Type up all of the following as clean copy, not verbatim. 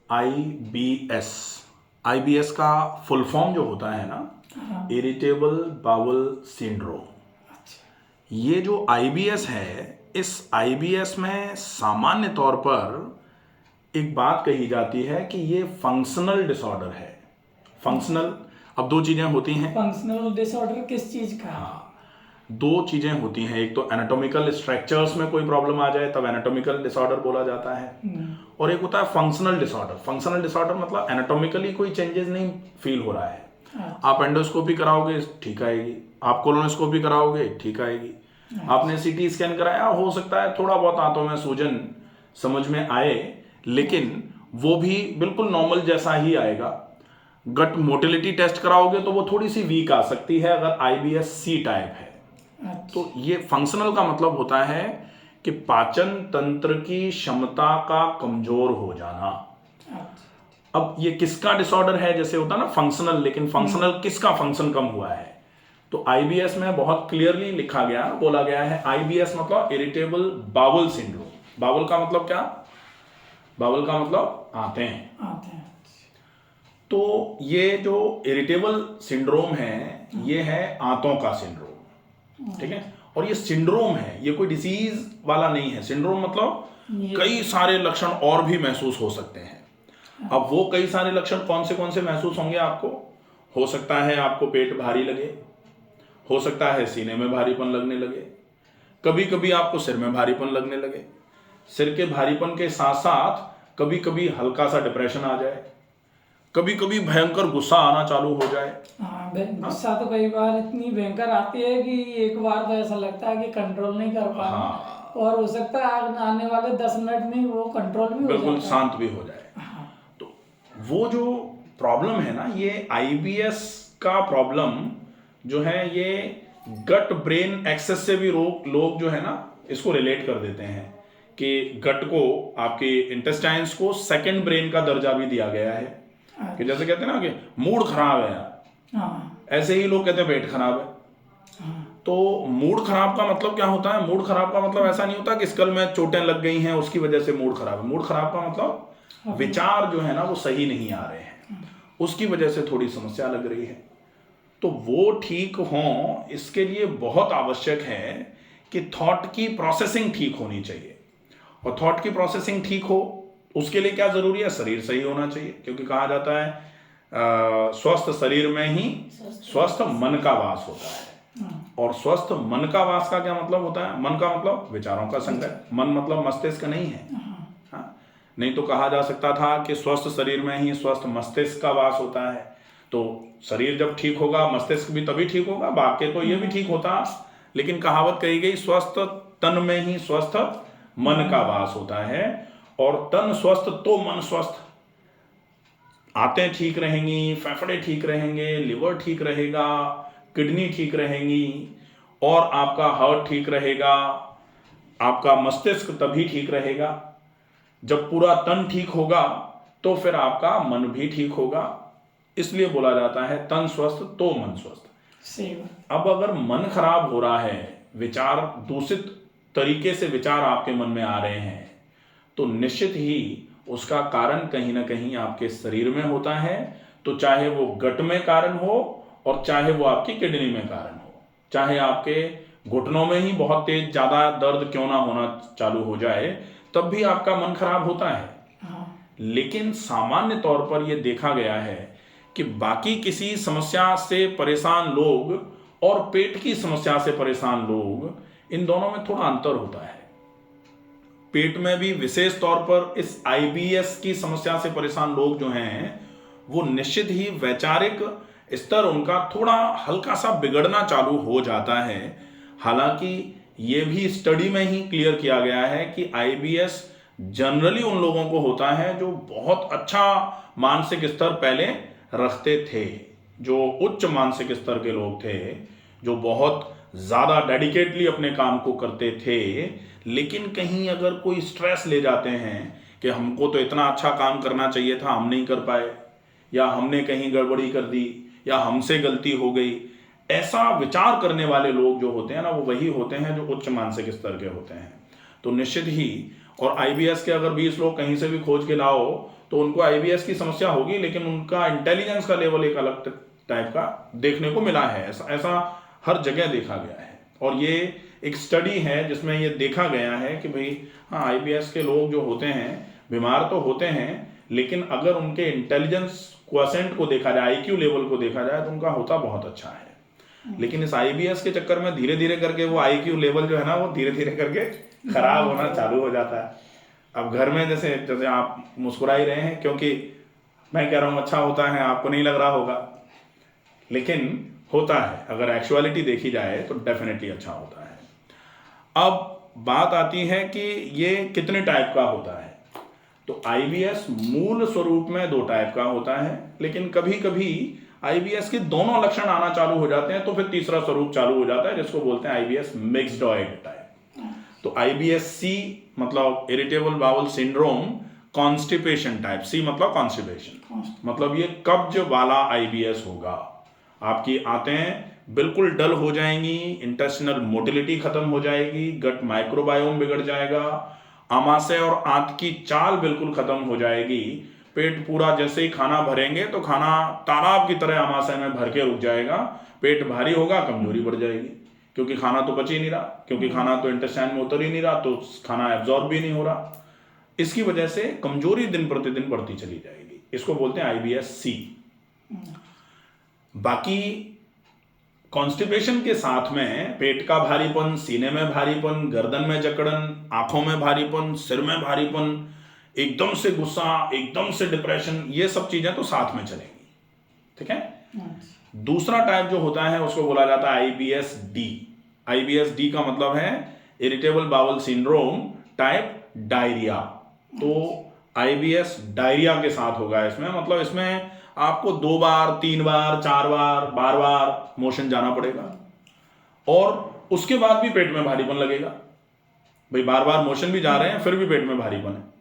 IBS, IBS का full form जो होता है ना, इरिटेबल बाउल सिंड्रोम। ये जो IBS है, इस IBS में सामान्य तौर पर एक बात कही जाती है कि ये फंक्शनल डिसऑर्डर है। फंक्शनल, अब दो चीजें होती हैं। फंक्शनल डिसऑर्डर किस चीज का? हाँ, दो चीजें होती हैं। एक तो एनाटॉमिकल स्ट्रक्चर्स में कोई प्रॉब्लम आ जाए तब एनाटॉमिकल डिसऑर्डर बोला जाता है, और एक होता है फंक्शनल डिसऑर्डर। फंक्शनल डिसऑर्डर मतलब एनाटॉमिकली कोई चेंजेस नहीं फील हो रहा है। आप एंडोस्कोपी कराओगे ठीक आएगी, आप कोलोनोस्कोपी कराओगे ठीक आएगी, आपने CT स्कैन कराया, हो सकता है थोड़ा बहुत आंतों में सूजन समझ में आए, लेकिन वो भी बिल्कुल नॉर्मल जैसा ही आएगा। गट मोटिलिटी टेस्ट कराओगे तो वो थोड़ी सी वीक आ सकती है अगर IBS C टाइप है। तो ये फंक्शनल का मतलब होता है कि पाचन तंत्र की क्षमता का कमजोर हो जाना। अब ये किसका डिसऑर्डर है? जैसे होता है ना फंक्शनल, लेकिन फंक्शनल किसका फंक्शन कम हुआ है? तो IBS में बहुत क्लियरली लिखा गया, बोला गया है IBS मतलब इरिटेबल बाउल सिंड्रोम। बाउल का मतलब क्या? बाउल का मतलब आते हैं। तो ये जो इरिटेबल सिंड्रोम है, ये है आंतों का सिंड्रोम, ठीक है। और ये सिंड्रोम है, ये कोई डिसीज वाला नहीं है। सिंड्रोम मतलब कई सारे लक्षण और भी महसूस हो सकते हैं। अब वो कई सारे लक्षण कौन से महसूस होंगे आपको? हो सकता है आपको पेट भारी लगे, हो सकता है सीने में भारीपन लगने लगे, कभी कभी आपको सिर में भारीपन लगने लगे। सिर के भारीपन के साथ साथ कभी कभी हल्का सा डिप्रेशन आ जाए, कभी कभी भयंकर गुस्सा आना चालू हो जाए। गुस्सा तो कई बार इतनी भयंकर आती है कि एक बार तो ऐसा लगता है कि कंट्रोल नहीं कर पा रहे, और हो सकता है आने वाले 10 मिनट में वो कंट्रोल भी हो जाए, बिल्कुल शांत भी हो जाए। तो वो जो प्रॉब्लम है ना, ये IBS का प्रॉब्लम जो है, ये गट ब्रेन एक्सेस से भी लोग जो है ना इसको रिलेट कर देते हैं कि गट को, आपके इंटेस्टाइन्स को सेकंड ब्रेन का दर्जा भी दिया गया है। कि जैसे कहते हैं ना कि मूड खराब है यार, ऐसे ही लोग कहते हैं पेट खराब है। तो मूड खराब का मतलब क्या होता है? मूड खराब का मतलब ऐसा नहीं होता कि स्कल में चोटें लग गई हैं उसकी वजह से मूड खराब है। मूड खराब का मतलब विचार जो है ना वो सही नहीं आ रहे हैं, उसकी वजह से थोड़ी समस्या लग रही है। तो वो ठीक हो, इसके लिए बहुत आवश्यक है कि थॉट की प्रोसेसिंग ठीक होनी चाहिए। और थॉट की प्रोसेसिंग ठीक हो, उसके लिए क्या जरूरी है? शरीर सही होना चाहिए, क्योंकि कहा जाता है स्वस्थ शरीर में ही स्वस्थ मन का वास होता है। और स्वस्थ मन का वास का क्या मतलब होता है? मन का मतलब विचारों का संग्रह, मन मतलब मस्तिष्क नहीं है। हाँ, नहीं तो कहा जा सकता था कि स्वस्थ शरीर में ही स्वस्थ मस्तिष्क का वास होता है। तो शरीर जब ठीक होगा, मस्तिष्क भी तभी ठीक होगा, बाकी तो ये भी ठीक होता। लेकिन कहावत कही गई, स्वस्थ तन में ही स्वस्थ मन का वास होता है, और तन स्वस्थ तो मन स्वस्थ। आंतें ठीक रहेंगी, फेफड़े ठीक रहेंगे, लिवर ठीक रहेगा, किडनी ठीक रहेंगी, और आपका हार्ट ठीक रहेगा, आपका मस्तिष्क तभी ठीक रहेगा। जब पूरा तन ठीक होगा तो फिर आपका मन भी ठीक होगा। इसलिए बोला जाता है तन स्वस्थ तो मन स्वस्थ। अब अगर मन खराब हो रहा है, विचार दूषित तरीके से विचार आपके मन में आ रहे हैं, तो निश्चित ही उसका कारण कहीं ना कहीं आपके शरीर में होता है। तो चाहे वो गट में कारण हो, और चाहे वो आपकी किडनी में कारण हो, चाहे आपके घुटनों में ही बहुत तेज ज्यादा दर्द क्यों ना होना चालू हो जाए, तब भी आपका मन खराब होता है। लेकिन सामान्य तौर पर यह देखा गया है कि बाकी किसी समस्या से परेशान लोग और पेट की समस्या से परेशान लोग, इन दोनों में थोड़ा अंतर होता है। पेट में भी विशेष तौर पर इस IBS की समस्या से परेशान लोग जो हैं, वो निश्चित ही वैचारिक स्तर उनका थोड़ा हल्का सा बिगड़ना चालू हो जाता है। हालांकि ये भी स्टडी में ही क्लियर किया गया है कि IBS जनरली उन लोगों को होता है जो बहुत अच्छा मानसिक स्तर पहले रखते थे, जो उच्च मानसिक स्तर के लोग थे, जो बहुत ज्यादा डेडिकेटली अपने काम को करते थे। लेकिन कहीं अगर कोई स्ट्रेस ले जाते हैं कि हमको तो इतना अच्छा काम करना चाहिए था, हम नहीं कर पाए, या हमने कहीं गड़बड़ी कर दी, या हमसे गलती हो गई, ऐसा विचार करने वाले लोग जो होते हैं ना, वो वही होते हैं जो उच्च मानसिक स्तर के होते हैं। तो निश्चित ही और आईबीएस के अगर 20 लोग कहीं से भी खोज के लाओ तो उनको आईबीएस की समस्या होगी, लेकिन उनका इंटेलिजेंस का लेवल एक अलग टाइप का देखने को मिला है। ऐसा हर जगह देखा गया है। और ये एक स्टडी है जिसमें ये देखा गया है कि भाई हाँ, आईबीएस के लोग जो होते हैं बीमार तो होते हैं, लेकिन अगर उनके इंटेलिजेंस क्वोशेंट को देखा जाए, आईक्यू लेवल को देखा जाए, तो उनका होता बहुत अच्छा है। लेकिन इस आईबीएस के चक्कर में धीरे धीरे करके वो आईक्यू लेवल जो है ना, वो धीरे धीरे करके खराब होना चालू हो जाता है। अब घर में जैसे आप मुस्कुरा ही रहे हैं, क्योंकि मैं कह रहा हूँ अच्छा होता है, आपको नहीं लग रहा होगा, लेकिन होता है। अगर एक्चुअलिटी देखी जाए तो डेफिनेटली अच्छा होता है। अब बात आती है कि ये कितने टाइप का होता है। तो आईबीएस मूल स्वरूप में 2 टाइप का होता है, लेकिन कभी कभी आईबीएस के दोनों लक्षण आना चालू हो जाते हैं, तो फिर तीसरा स्वरूप चालू हो जाता है, जिसको बोलते हैं आईबीएस मिक्स्डॉइड टाइप। तो आईबीएस सी मतलब irritable bowel syndrome constipation type. C मतलब कॉन्स्टिपेशन, मतलब ये कब्ज वाला आईबीएस होगा। आपकी आंतें बिल्कुल डल हो जाएंगी, इंटेस्टिनल मोटिलिटी खत्म हो जाएगी, गट माइक्रोबायोम बिगड़ जाएगा, आमाशय और आंत की चाल बिल्कुल खत्म हो जाएगी, पेट पूरा जैसे ही खाना भरेंगे तो खाना तालाब की तरह आमाशय में भर के रुक जाएगा, पेट भारी होगा, कमजोरी बढ़ जाएगी, क्योंकि खाना तो पच ही नहीं रहा, क्योंकि खाना तो इंटेस्टाइन में उतर ही नहीं रहा, तो खाना एब्जॉर्ब भी नहीं हो रहा। इसकी वजह से कमजोरी दिन प्रतिदिन बढ़ती चली जाएगी। इसको बोलते हैं आईबीएस सी। बाकी कॉन्स्टिपेशन के साथ में पेट का भारीपन, सीने में भारीपन, गर्दन में जकड़न, आंखों में भारीपन, सिर में भारीपन, एकदम से गुस्सा, एकदम से डिप्रेशन, ये सब चीजें तो साथ में चलेंगी। ठीक है। दूसरा टाइप जो होता है उसको बोला जाता है आईबीएस डी। आईबीएस डी का मतलब है irritable bowel syndrome type diarrhoea. तो आईबीएस डायरिया के साथ होगा इसमें, मतलब इसमें आपको 2 बार, 3 बार, 4 बार, बार बार मोशन जाना पड़ेगा, और उसके बाद भी पेट में भारीपन लगेगा। भाई बार बार मोशन भी जा रहे हैं, फिर भी पेट में भारीपन है।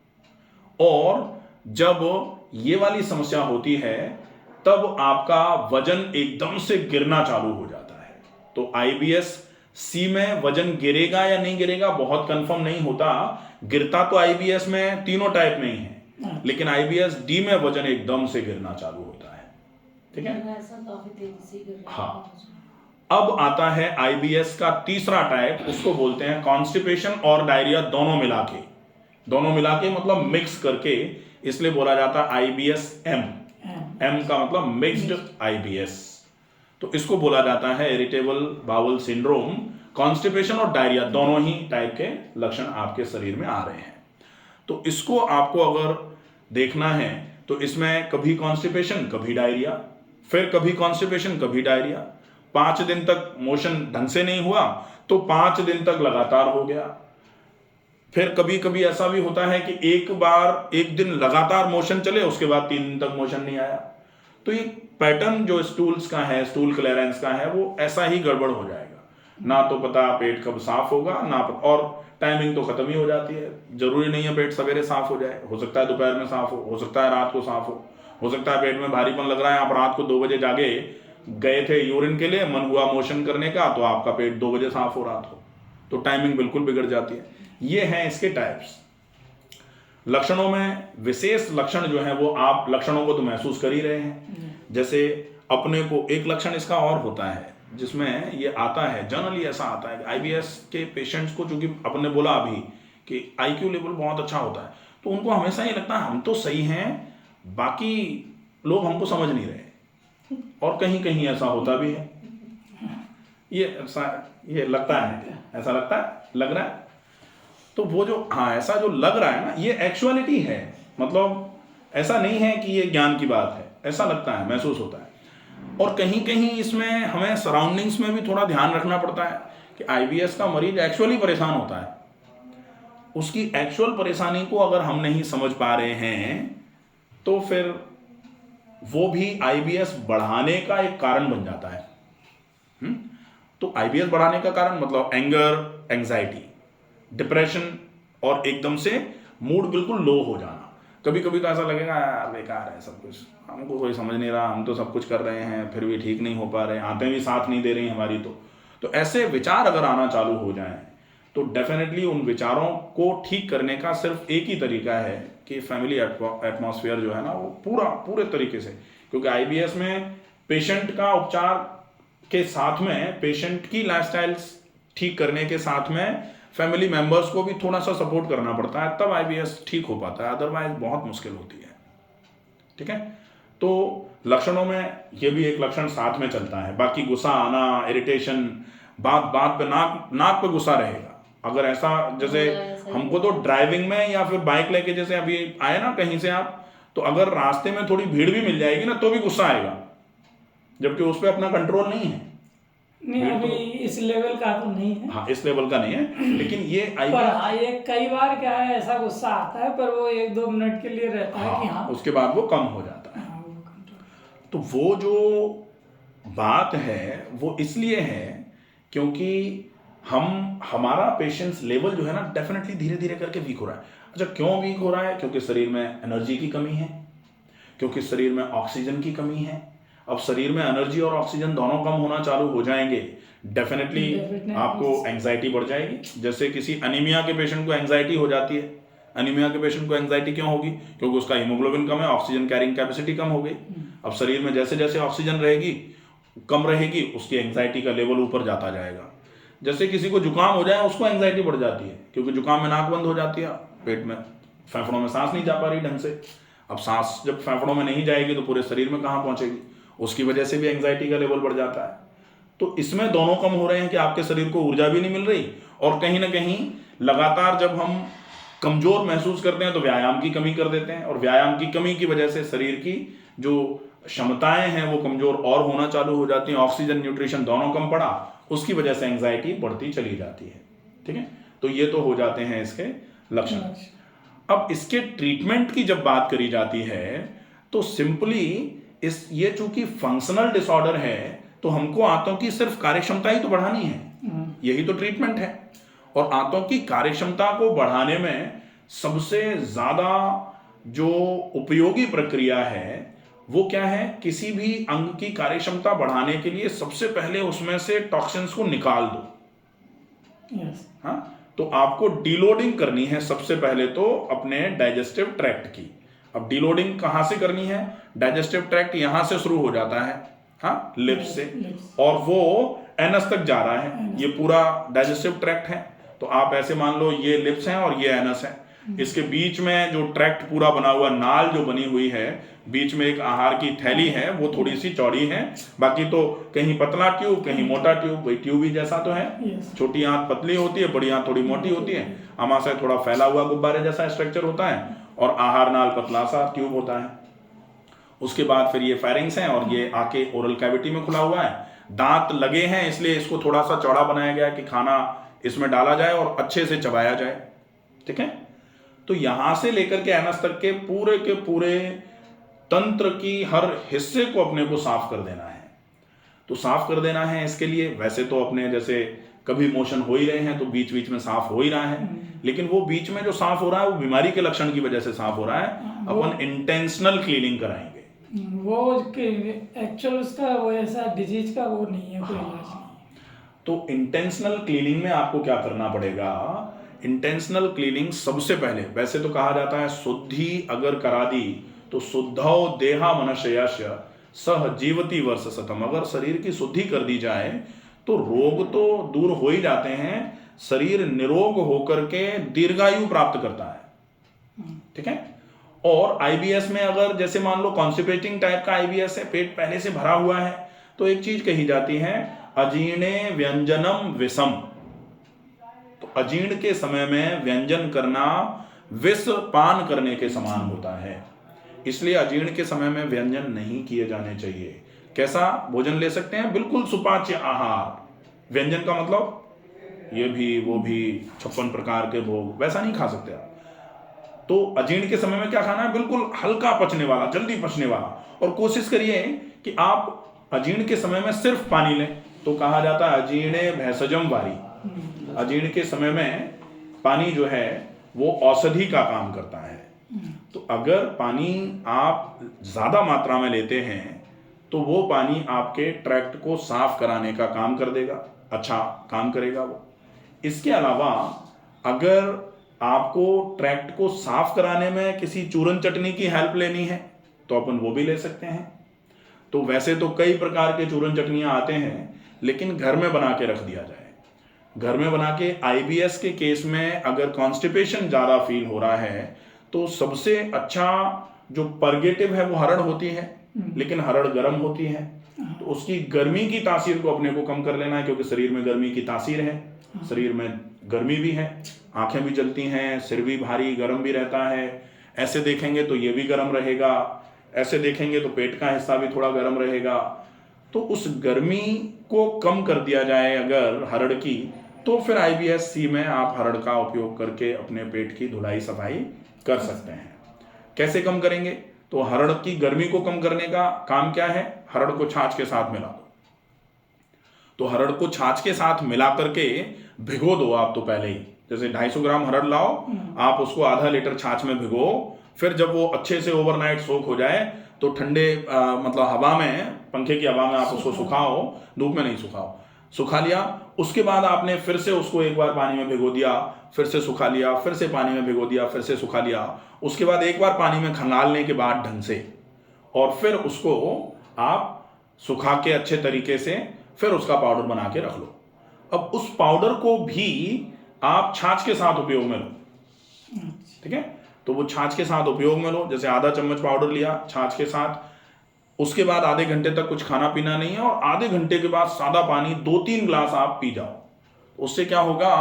और जब ये वाली समस्या होती है तब आपका वजन एकदम से गिरना चालू हो जाता है। तो आईबीएस सी में वजन गिरेगा या नहीं गिरेगा बहुत कंफर्म नहीं होता। गिरता तो आईबीएस में तीनों टाइप में ही है, लेकिन आईबीएस डी में वजन एकदम से गिरना चालू होता है। ठीक है। हाँ, अब आता है आईबीएस का तीसरा टाइप, उसको बोलते हैं कॉन्स्टिपेशन और डायरिया दोनों मिला के। दोनों मिला के मतलब मिक्स करके, इसलिए बोला जाता है आईबीएस एम। एम का मतलब मिक्स्ड आईबीएस। तो इसको बोला जाता है इरिटेबल बाउल सिंड्रोम। कॉन्स्टिपेशन और डायरिया दोनों ही टाइप के लक्षण आपके शरीर में आ रहे हैं। तो इसको आपको अगर देखना है तो इसमें कभी कॉन्स्टिपेशन, कभी डायरिया, फिर कभी कॉन्स्टिपेशन, कभी डायरिया। 5 दिन तक मोशन ढंग से नहीं हुआ तो 5 दिन तक लगातार हो गया। फिर कभी कभी ऐसा भी होता है कि एक दिन लगातार मोशन चले, उसके बाद 3 दिन तक मोशन नहीं आया। तो ये पैटर्न जो स्टूल्स का है, स्टूल क्लियरेंस का है, वो ऐसा ही गड़बड़ हो जाएगा। ना तो पता पेट कब साफ होगा, और टाइमिंग तो खत्म ही हो जाती है। जरूरी नहीं है पेट सवेरे साफ हो जाए, हो सकता है दोपहर में साफ हो सकता है रात को साफ हो सकता है पेट में भारीपन लग रहा है, आप रात को 2 बजे जागे गए थे यूरिन के लिए, मन हुआ मोशन करने का, तो आपका पेट 2 बजे साफ हो रात को, तो टाइमिंग बिल्कुल बिगड़ जाती है। ये हैं इसके टाइप्स। लक्षणों में विशेष लक्षण जो है वो आप लक्षणों को तो महसूस कर ही रहे हैं। जैसे अपने को एक लक्षण इसका और होता है जिसमें ये आता है, जनरली ऐसा आता है कि आईबीएस के पेशेंट्स को, चूंकि अपने बोला अभी कि आईक्यू लेवल बहुत अच्छा होता है, तो उनको हमेशा ये लगता है हम तो सही हैं, बाकी लोग हमको समझ नहीं रहे, और कहीं कहीं ऐसा होता भी है। ये लगता है, ऐसा लगता है, लग रहा है। तो वो जो ऐसा जो लग रहा है ना, ये एक्चुअलिटी है। मतलब ऐसा नहीं है कि ये ज्ञान की बात है, ऐसा लगता है, महसूस होता है। और कहीं कहीं इसमें हमें सराउंडिंग्स में भी थोड़ा ध्यान रखना पड़ता है कि आईबीएस का मरीज एक्चुअली परेशान होता है, उसकी एक्चुअल परेशानी को अगर हम नहीं समझ पा रहे हैं तो फिर वो भी आईबीएस बढ़ाने का एक कारण बन जाता है। तो आईबीएस बढ़ाने का कारण मतलब एंगर, एंजाइटी, डिप्रेशन, और एकदम से मूड बिल्कुल लो हो जाना। कभी कभी तो ऐसा लगेगा यार बेकार है सब कुछ, हमको कोई समझ नहीं रहा, हम तो सब कुछ कर रहे हैं फिर भी ठीक नहीं हो पा रहे, आंतें भी साथ नहीं दे रही हमारी। तो ऐसे विचार अगर आना चालू हो जाएं तो डेफिनेटली उन विचारों को ठीक करने का सिर्फ एक ही तरीका है कि फैमिली एटमॉस्फेयर जो है ना वो पूरे तरीके से, क्योंकि आईबीएस में पेशेंट का उपचार के साथ में, पेशेंट की लाइफस्टाइल्स ठीक करने के साथ में फैमिली मेंबर्स को भी थोड़ा सा सपोर्ट करना पड़ता है, तब आईबीएस ठीक हो पाता है, अदरवाइज बहुत मुश्किल होती है। ठीक है, तो लक्षणों में ये भी एक लक्षण साथ में चलता है। बाकी गुस्सा आना, इरिटेशन, बात पे नाक पे गुस्सा रहेगा। अगर ऐसा जैसे हमको तो ड्राइविंग में या फिर बाइक लेके जैसे अभी आए ना कहीं से आप, तो अगर रास्ते में थोड़ी भीड़ भी मिल जाएगी ना तो भी गुस्सा आएगा, जबकि उस पर अपना कंट्रोल नहीं है। नहीं, अभी इस लेवल का तो नहीं है। हाँ, इस लेवल का नहीं है, लेकिन ये पर ये कई बार क्या है, ऐसा गुस्सा आता है पर वो 1-2 मिनट के लिए रहता है कि हाँ, उसके बाद वो कम हो जाता है। तो वो जो बात है वो इसलिए है क्योंकि हमारा पेशेंस लेवल जो है ना डेफिनेटली धीरे धीरे करके वीक हो रहा है। अच्छा, क्यों वीक हो रहा है? क्योंकि शरीर में एनर्जी की कमी है, क्योंकि शरीर में ऑक्सीजन की कमी है। अब शरीर में एनर्जी और ऑक्सीजन दोनों कम होना चालू हो जाएंगे, डेफिनेटली आपको एंग्जाइटी बढ़ जाएगी। जैसे किसी अनीमिया के पेशेंट को एंग्जाइटी हो जाती है। अनीमिया के पेशेंट को एंग्जाइटी क्यों होगी? क्योंकि उसका हीमोग्लोबिन कम है, ऑक्सीजन कैरिंग कैपेसिटी कम हो गई। अब शरीर में जैसे जैसे ऑक्सीजन कम रहेगी, उसकी एंग्जाइटी का लेवल ऊपर जाता जाएगा। जैसे किसी को जुकाम हो जाए, उसको एंग्जाइटी बढ़ जाती है, क्योंकि जुकाम में नाक बंद हो जाती है, पेट में, फेफड़ों में सांस नहीं जा पा रही ढंग से। अब सांस जब फेफड़ों में नहीं जाएगी तो पूरे शरीर में कहाँ पहुंचेगी? उसकी वजह से भी एंग्जाइटी का लेवल बढ़ जाता है। तो इसमें दोनों कम हो रहे हैं कि आपके शरीर को ऊर्जा भी नहीं मिल रही, और कहीं ना कहीं लगातार जब हम कमजोर महसूस करते हैं तो व्यायाम की कमी कर देते हैं, और व्यायाम की कमी की वजह से शरीर की जो क्षमताएं हैं वो कमजोर और होना चालू हो जाती हैं। ऑक्सीजन, न्यूट्रिशन दोनों कम पड़ा, उसकी वजह से एंग्जाइटी बढ़ती चली जाती है। ठीक है, तो ये तो हो जाते हैं इसके लक्षण। अब इसके ट्रीटमेंट की जब बात करी जाती है तो सिंपली ये चूंकि फंक्शनल डिसऑर्डर है, तो हमको आंतों की सिर्फ कार्यक्षमता ही तो बढ़ानी है, यही तो ट्रीटमेंट है। और आंतों की कार्यक्षमता को बढ़ाने में सबसे ज्यादा जो उपयोगी प्रक्रिया है वो क्या है? किसी भी अंग की कार्यक्षमता बढ़ाने के लिए सबसे पहले उसमें से टॉक्सिन्स को निकाल दो। हाँ, तो आपको डीलोडिंग करनी है सबसे पहले तो अपने डाइजेस्टिव ट्रैक्ट की। अब डीलोडिंग कहां से करनी है? डाइजेस्टिव ट्रैक्ट यहां से शुरू हो जाता है, हाँ, लिप्स से, और वो एनस तक जा रहा है। ये पूरा डाइजेस्टिव ट्रैक्ट है। तो आप ऐसे मान लो ये लिप्स हैं और ये एनस है। इसके बीच में जो ट्रैक्ट पूरा बना हुआ, नाल जो बनी हुई है, बीच में एक आहार की थैली है, वो थोड़ी सी चौड़ी है। बाकी तो कहीं पतला ट्यूब, कहीं मोटा ट्यूब, वही ट्यूब ही जैसा तो है। छोटी आंत पतली होती है, बड़ी आंत थोड़ी मोटी होती है। आमाशय थोड़ा फैला हुआ गुब्बारे जैसा स्ट्रक्चर होता है, और आहार नाल पतला सा ट्यूब होता है। उसके बाद फिर ये फेरिंग्स हैं, और ये आके ओरल कैविटी में खुला हुआ है। दांत लगे हैं, इसलिए इसको थोड़ा सा चौड़ा बनाया गया कि खाना इसमें डाला जाए और अच्छे से चबाया जाए। ठीक है, तो यहां से लेकर के एनस तक के पूरे तंत्र की हर हिस्से को अपने को साफ कर देना है। तो साफ कर देना है, इसके लिए वैसे तो अपने जैसे कभी मोशन हो ही रहे हैं तो बीच बीच में साफ हो ही रहा है, लेकिन वो बीच में जो साफ हो रहा है वो बीमारी के लक्षण की वजह से साफ हो रहा है। अपन इंटेंशनल क्लीनिंग कराएंगे। वो एक्चुअल उसका वो ऐसा डिजीज का वो नहीं है, कोई इलाज नहीं। तो इंटेंशनल क्लीनिंग में आपको क्या करना पड़ेगा? इंटेंशनल क्लीनिंग सबसे पहले, वैसे तो कहा जाता है शुद्धि अगर करा दी तो शुद्धौ देहा मनुष्यस्य सह जीवति वर्ष शतम। अगर शरीर की शुद्धि कर दी जाए तो रोग तो दूर हो ही जाते हैं, शरीर निरोग होकर के दीर्घायु प्राप्त करता है। ठीक है, और आईबीएस में अगर जैसे मान लो कॉन्स्टिपेटिंग टाइप का आईबीएस है, पेट पहले से भरा हुआ है, तो एक चीज कही जाती है, अजीर्णे व्यंजनम विषम। तो अजीर्ण के समय में व्यंजन करना विष पान करने के समान होता है, इसलिए अजीर्ण के समय में व्यंजन नहीं किए जाने चाहिए। कैसा भोजन ले सकते हैं? बिल्कुल सुपाच्य आहार। व्यंजन का मतलब ये भी वो भी 56 प्रकार के भोग, वैसा नहीं खा सकते आप। तो अजीर्ण के समय में क्या खाना है? बिल्कुल हल्का पचने वाला, जल्दी पचने वाला। और कोशिश करिए कि आप अजीर्ण के समय में सिर्फ पानी लें। तो कहा जाता है अजीर्णे भैषजम वारी। अजीर्ण के समय में पानी जो है वो औषधि का काम करता है। तो अगर पानी आप ज्यादा मात्रा में लेते हैं तो वो पानी आपके ट्रैक्ट को साफ कराने का काम कर देगा, अच्छा काम करेगा वो। इसके अलावा अगर आपको ट्रैक्ट को साफ कराने में किसी चूरन चटनी की हेल्प लेनी है तो अपन वो भी ले सकते हैं। तो वैसे तो कई प्रकार के चूरन चटनियां आते हैं, लेकिन घर में बना के रख दिया जाए। घर में बना के आईबीएस के केस में अगर कॉन्स्टिपेशन ज़्यादा फील हो रहा है तो सबसे अच्छा जो परगेटिव है वो हरड़ होती है, लेकिन हरड़ गर्म होती है, तो उसकी गर्मी की तासीर को अपने को कम कर लेना है, क्योंकि शरीर में गर्मी की तासीर है, शरीर में गर्मी भी है, आंखें भी जलती हैं, सिर भी भारी गर्म भी रहता है। ऐसे देखेंगे तो ये भी गर्म रहेगा, ऐसे देखेंगे तो पेट का हिस्सा भी थोड़ा गर्म रहेगा। तो उस गर्मी को कम कर दिया जाए अगर हरड़ की, तो फिर आईबीएस-सी में आप हरड़ का उपयोग करके अपने पेट की धुलाई सफाई कर सकते हैं। कैसे कम करेंगे? तो हरड़ की गर्मी को कम करने का काम क्या है? हरड़ को छाछ के साथ मिला दो। तो हरड़ को छाछ के साथ मिला करके भिगो दो आप तो पहले ही। जैसे 250 ग्राम हरड़ लाओ, आप उसको आधा लीटर छाछ में भिगो, फिर जब वो अच्छे से ओवरनाइट सोक हो जाए तो ठंडे मतलब हवा में, पंखे की हवा में आप उसको सुखाओ, धूप में नहीं सुखाओ, सुखा लिया। उसके बाद आपने फिर से उसको एक बार पानी में भिगो दिया, फिर से सुखा लिया, फिर से पानी में भिगो दिया, फिर से सुखा लिया। उसके बाद एक बार पानी में खंगालने के बाद ढंग से, और फिर उसको आप सुखा के अच्छे तरीके से फिर उसका पाउडर बना के रख लो। अब उस पाउडर को भी आप छाछ के साथ उपयोग में लो, ठीक है? तो वो छाछ के साथ उपयोग में लो। जैसे आधा चम्मच पाउडर लिया छाछ के साथ, उसके बाद आधे घंटे तक कुछ खाना पीना नहीं है, और आधे घंटे के बाद सादा पानी 2-3 ग्लास आप पी जाओ। उससे क्या होगा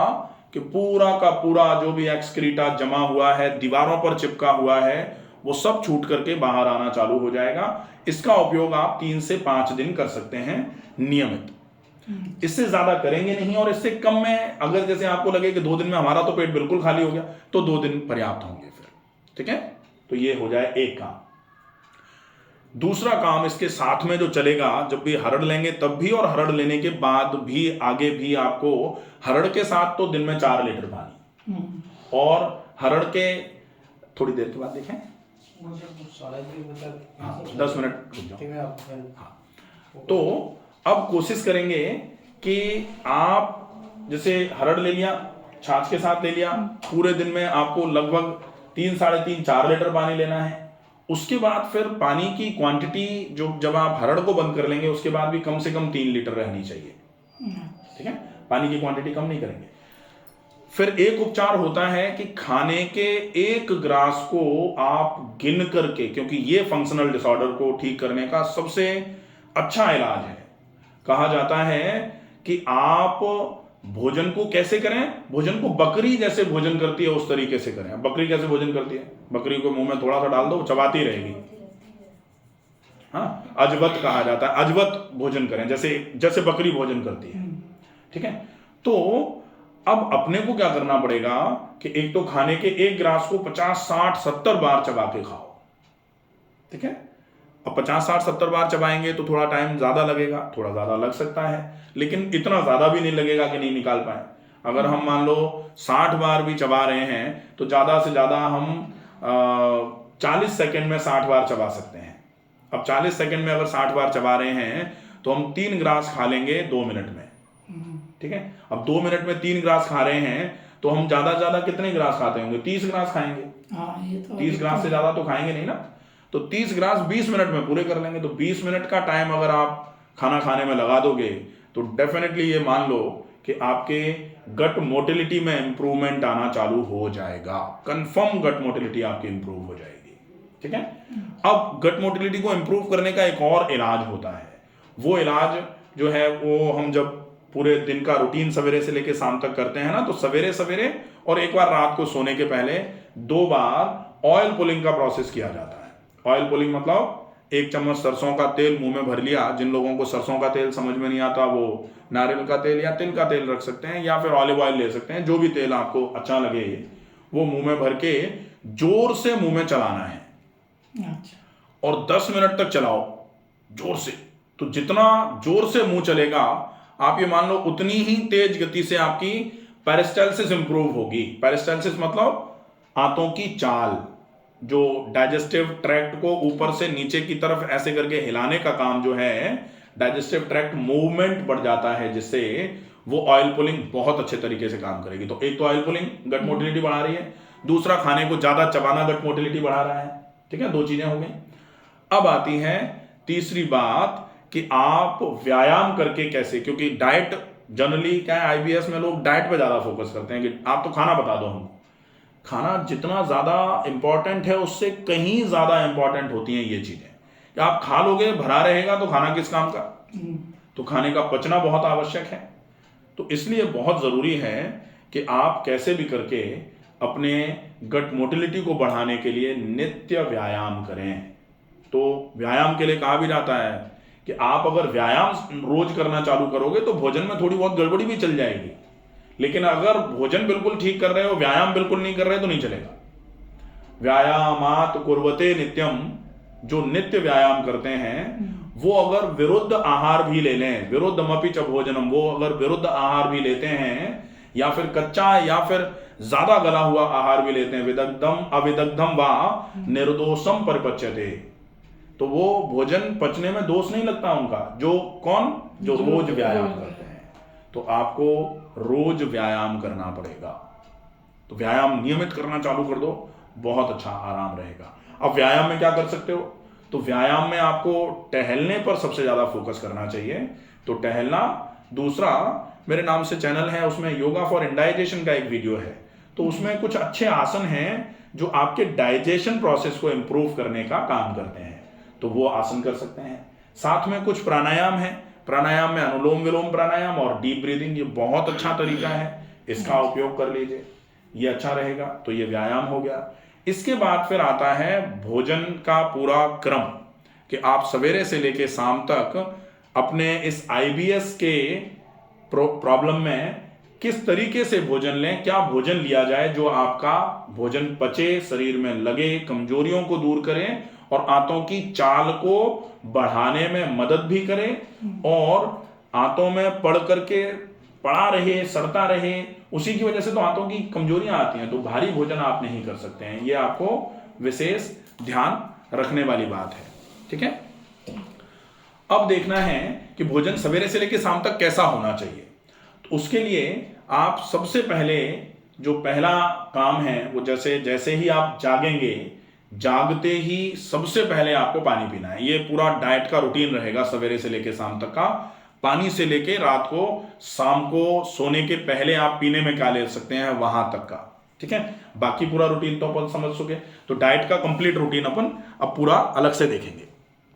कि पूरा का पूरा जो भी एक्सक्रीटा जमा हुआ है, दीवारों पर चिपका हुआ है, वो सब छूट करके बाहर आना चालू हो जाएगा। इसका उपयोग आप 3 से 5 दिन कर सकते हैं नियमित। इससे ज्यादा करेंगे नहीं, और इससे कम में अगर जैसे आपको लगे कि 2 दिन में हमारा तो पेट बिल्कुल खाली हो गया, तो 2 दिन पर्याप्त होंगे फिर, ठीक है? तो ये हो जाए एक काम। दूसरा काम इसके साथ में जो चलेगा, जब भी हरड़ लेंगे तब भी और हरड़ लेने के बाद भी आगे भी आपको हरड़ के साथ तो दिन में 4 लीटर पानी, और हरड़ के थोड़ी देर के बाद देखें, 10 मिनट रुक जाओ। हाँ, तो अब कोशिश करेंगे कि आप जैसे हरड़ ले लिया, छाछ के साथ ले लिया, पूरे दिन में आपको लगभग 3, 3.5, 4 लीटर पानी लेना है। उसके बाद फिर पानी की क्वांटिटी जो जब आप हरड़ को बंद कर लेंगे उसके बाद भी कम से कम 3 लीटर रहनी चाहिए, ठीक है? पानी की क्वांटिटी कम नहीं करेंगे। फिर एक उपचार होता है कि खाने के 1 ग्रास को आप गिन करके, क्योंकि ये फंक्शनल डिसऑर्डर को ठीक करने का सबसे अच्छा इलाज है। कहा जाता है कि आप भोजन को कैसे करें? भोजन को बकरी जैसे भोजन करती है उस तरीके से करें। बकरी कैसे भोजन करती है? बकरी को मुंह में थोड़ा सा डाल दो, चबाती रहेगी। हाँ, अजवत कहा जाता है, अजवत भोजन करें जैसे जैसे बकरी भोजन करती है, ठीक है? तो अब अपने को क्या करना पड़ेगा कि एक तो खाने के 1 ग्रास को 50, 60, 70 बार चबा के खाओ, ठीक है? अब 50, 60, 70 बार चबाएंगे तो थोड़ा टाइम ज़्यादा लगेगा, थोड़ा ज़्यादा लग सकता है, लेकिन इतना ज़्यादा भी नहीं लगेगा कि नहीं निकाल पाए। अगर हम मान लो 60 बार भी चबा रहे हैं तो ज़्यादा से ज़्यादा हम 40 सेकेंड में 60 बार चबा सकते हैं। अब 40 सेकेंड में अगर 60 बार चबा रहे हैं तो हम 3 ग्रास खा लेंगे 2 मिनट में, ठीक है? अब 2 मिनट में 3 ग्रास खा रहे हैं तो हम ज़्यादा से ज़्यादा कितने ग्रास खाते होंगे? 30 ग्रास खाएंगे। ये तो 30 ग्रास से ज़्यादा तो खाएंगे नहीं ना। तो 30 ग्रास 20 मिनट में पूरे कर लेंगे। तो 20 मिनट का टाइम अगर आप खाना खाने में लगा दोगे तो डेफिनेटली ये मान लो कि आपके गट मोटिलिटी में इंप्रूवमेंट आना चालू हो जाएगा। कंफर्म गट मोटिलिटी आपकी इंप्रूव हो जाएगी, ठीक है? अब गट मोटिलिटी को इंप्रूव करने का एक और इलाज होता है। वो इलाज जो है वो हम जब पूरे दिन का रूटीन सवेरे से लेकर शाम तक करते हैं ना, तो सवेरे सवेरे और एक बार रात को सोने के पहले 2 बार ऑयल पुलिंग का प्रोसेस किया जाता है। ऑयल पुलिंग मतलब 1 चम्मच सरसों का तेल मुंह में भर लिया। जिन लोगों को सरसों का तेल समझ में नहीं आता वो नारियल का तेल या तिल का तेल रख सकते हैं, या फिर ऑलिव ऑयल ले सकते हैं, जो भी तेल आपको अच्छा लगे वो मुंह में भर के जोर से मुंह में चलाना है। अच्छा। और 10 मिनट तक चलाओ जोर से। तो जितना जोर से मुंह चलेगा आप ये मान लो उतनी ही तेज गति से आपकी पेरिस्टाल्सिस इंप्रूव होगी। पेरिस्टाल्सिस मतलब आंतों की चाल, जो डाइजेस्टिव ट्रैक्ट को ऊपर से नीचे की तरफ ऐसे करके हिलाने का काम जो है, डाइजेस्टिव ट्रैक्ट मूवमेंट बढ़ जाता है, जिससे वो ऑयल पुलिंग बहुत अच्छे तरीके से काम करेगी। तो एक तो ऑयल पुलिंग गट मोटिलिटी बढ़ा रही है, दूसरा खाने को ज़्यादा चबाना गट मोटिलिटी बढ़ा रहा है। ठीक है, 2 चीज़ें हो गई। अब आती है तीसरी बात कि आप व्यायाम करके कैसे, क्योंकि डाइट जनरली क्या है, आईबीएस में लोग डाइट पे ज़्यादा फोकस करते हैं कि आप तो खाना बता दो हमको। खाना जितना ज़्यादा इंपॉर्टेंट है उससे कहीं ज़्यादा इंपॉर्टेंट होती हैं ये चीज़ें। कि आप खा लोगे, भरा रहेगा, तो खाना किस काम का। तो खाने का पचना बहुत आवश्यक है। तो इसलिए बहुत ज़रूरी है कि आप कैसे भी करके अपने गट मोटिलिटी को बढ़ाने के लिए नित्य व्यायाम करें। तो व्यायाम के लिए कहा भी जाता है कि आप अगर व्यायाम रोज करना चालू करोगे तो भोजन में थोड़ी बहुत गड़बड़ी भी चल जाएगी, लेकिन अगर भोजन बिल्कुल ठीक कर रहे हो, व्यायाम बिल्कुल नहीं कर रहे तो नहीं चलेगा। व्यायामात कुर्वते नित्यम, जो नित्य व्यायाम करते हैं वो अगर विरुद्ध आहार भी ले लें, विरुद्धमपि च भोजनम, वो अगर विरुद्ध आहार भी लेते हैं या फिर कच्चा या फिर ज्यादा गला हुआ आहार भी लेते हैं, विदग्धम अविदग्धम वा निर्दोषम परिपच्यते, तो वो भोजन पचने में दोष नहीं लगता उनका। जो कौन, जो रोज व्यायाम करते हैं। तो आपको रोज व्यायाम करना पड़ेगा। तो व्यायाम नियमित करना चालू कर दो, बहुत अच्छा आराम रहेगा। अब व्यायाम में क्या कर सकते हो, तो व्यायाम में आपको टहलने पर सबसे ज्यादा फोकस करना चाहिए। तो टहलना, दूसरा मेरे नाम से चैनल है, उसमें योगा फॉर इंडाइजेशन का एक वीडियो है, तो उसमें कुछ अच्छे आसन हैं जो आपके डाइजेशन प्रोसेस को इंप्रूव करने का काम करते हैं, तो वो आसन कर सकते हैं। साथ में कुछ प्राणायाम है, प्राणायाम में अनुलोम विलोम प्राणायाम और डीप ब्रीदिंग, ये बहुत अच्छा तरीका है, इसका उपयोग कर लीजिए, ये अच्छा रहेगा। तो ये व्यायाम हो गया। इसके बाद फिर आता है भोजन का पूरा क्रम, कि आप सवेरे से लेके शाम तक अपने इस आईबीएस के प्रॉब्लम में किस तरीके से भोजन लें, क्या भोजन लिया जाए जो आपका भोजन पचे, शरीर में लगे, कमजोरियों को दूर करें और आंतों की चाल को बढ़ाने में मदद भी करे, और आंतों में पड़ करके पड़ा रहे, सड़ता रहे, उसी की वजह से तो आंतों की कमजोरियां आती हैं। तो भारी भोजन आप नहीं कर सकते हैं, ये आपको विशेष ध्यान रखने वाली बात है। ठीक है, अब देखना है कि भोजन सवेरे से लेकर शाम तक कैसा होना चाहिए। तो उसके लिए आप सबसे पहले जो पहला काम है वो जैसे ही आप जागेंगे, जागते ही सबसे पहले आपको पानी पीना है। ये पूरा डाइट का रूटीन रहेगा सवेरे से लेकर शाम तक का। पानी से लेके रात को, शाम को सोने के पहले आप पीने में क्या ले सकते हैं वहां तक का। ठीक है, बाकी पूरा रूटीन तो अपन समझ चुके। तो डाइट का कंप्लीट रूटीन अपन अब पूरा अलग से देखेंगे।